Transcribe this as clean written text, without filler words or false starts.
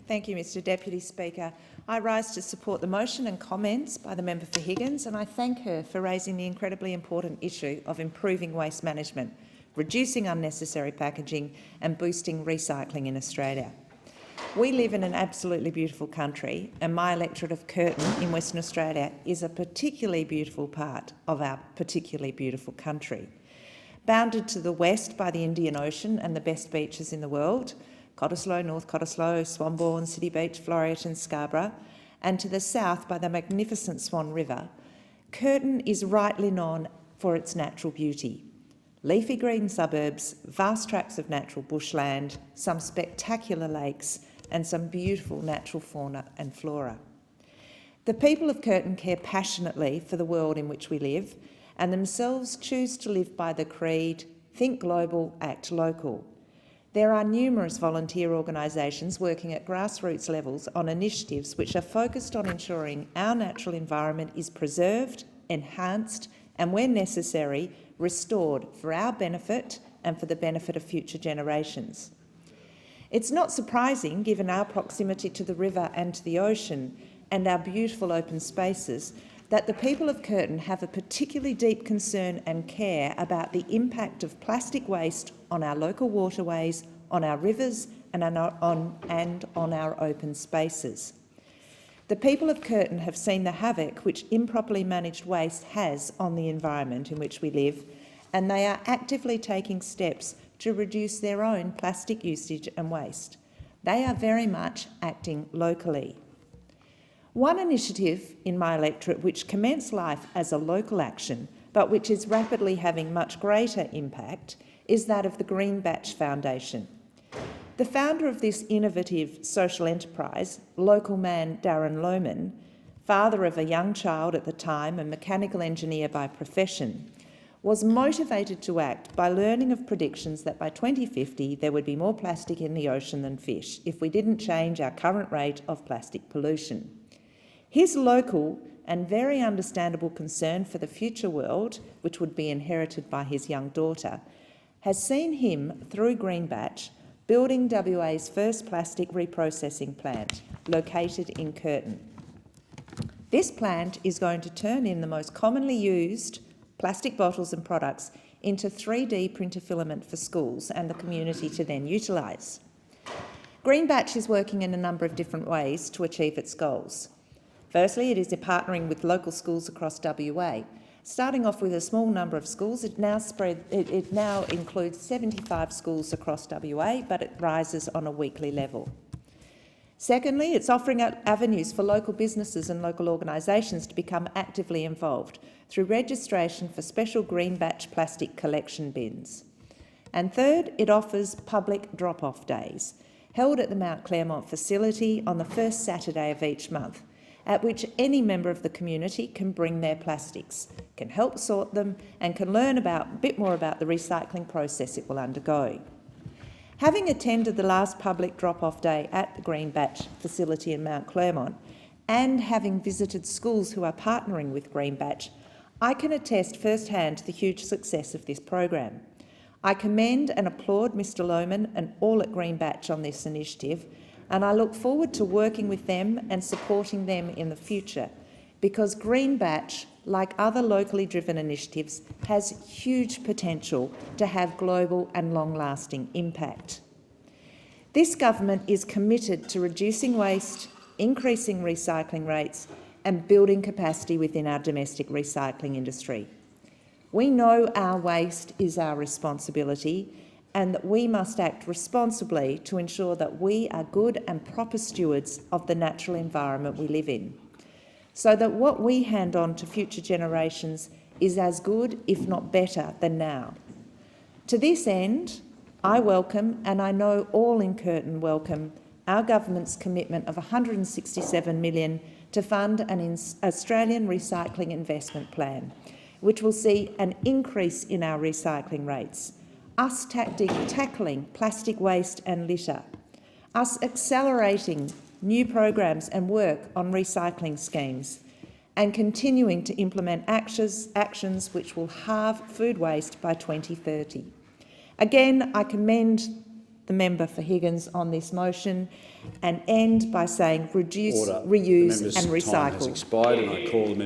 Thank you, Mr Deputy Speaker. I rise to support the motion and comments by the member for Higgins, and I thank her for raising the incredibly important issue of improving waste management, reducing unnecessary packaging and boosting recycling in Australia. We live in an absolutely beautiful country, and my electorate of Curtin in Western Australia is a particularly beautiful part of our particularly beautiful country. Bounded to the west by the Indian Ocean and the best beaches in the world, Cottesloe, North Cottesloe, Swanbourne, City Beach, Floreat and Scarborough, and to the south by the magnificent Swan River, Curtin is rightly known for its natural beauty. Leafy green suburbs, vast tracts of natural bushland, some spectacular lakes and some beautiful natural fauna and flora. The people of Curtin care passionately for the world in which we live and themselves choose to live by the creed, think global, act local. There are numerous volunteer organisations working at grassroots levels on initiatives which are focused on ensuring our natural environment is preserved, enhanced and, where necessary, restored for our benefit and for the benefit of future generations. It's not surprising, given our proximity to the river and to the ocean and our beautiful open spaces, that the people of Curtin have a particularly deep concern and care about the impact of plastic waste on our local waterways, on our rivers and on our open spaces. The people of Curtin have seen the havoc which improperly managed waste has on the environment in which we live, and they are actively taking steps to reduce their own plastic usage and waste. They are very much acting locally. One initiative in my electorate which commenced life as a local action, but which is rapidly having much greater impact, is that of the Greenbatch Foundation. The founder of this innovative social enterprise, local man Darren Lohman, father of a young child at the time and mechanical engineer by profession, was motivated to act by learning of predictions that by 2050 there would be more plastic in the ocean than fish if we didn't change our current rate of plastic pollution. His local and very understandable concern for the future world, which would be inherited by his young daughter, has seen him, through Greenbatch, building WA's first plastic reprocessing plant, located in Curtin. This plant is going to turn in the most commonly used plastic bottles and products into 3D printer filament for schools and the community to then utilise. Greenbatch is working in a number of different ways to achieve its goals. Firstly, it is partnering with local schools across WA. Starting off with a small number of schools, it now includes 75 schools across WA, but it rises on a weekly level. Secondly, it's offering avenues for local businesses and local organisations to become actively involved through registration for special Greenbatch plastic collection bins. And third, it offers public drop-off days, held at the Mount Claremont facility on the first Saturday of each month, at which any member of the community can bring their plastics, can help sort them and can learn a bit more about the recycling process it will undergo. Having attended the last public drop-off day at the Greenbatch facility in Mount Claremont and having visited schools who are partnering with Greenbatch, I can attest firsthand to the huge success of this program. I commend and applaud Mr Lohman and all at Greenbatch on this initiative, and I look forward to working with them and supporting them in the future, because Greenbatch, like other locally driven initiatives, has huge potential to have global and long-lasting impact. This government is committed to reducing waste, increasing recycling rates and building capacity within our domestic recycling industry. We know our waste is our responsibility and that we must act responsibly to ensure that we are good and proper stewards of the natural environment we live in, so that what we hand on to future generations is as good, if not better, than now. To this end, I welcome, and I know all in Curtin welcome, our government's commitment of $167 million to fund an Australian recycling investment plan, which will see an increase in our recycling rates, us tackling plastic waste and litter, us accelerating new programs and work on recycling schemes, and continuing to implement actions which will halve food waste by 2030. Again, I commend the member for Higgins on this motion and end by saying reduce, Order. reuse The member's and time has recycle. expired and I call the member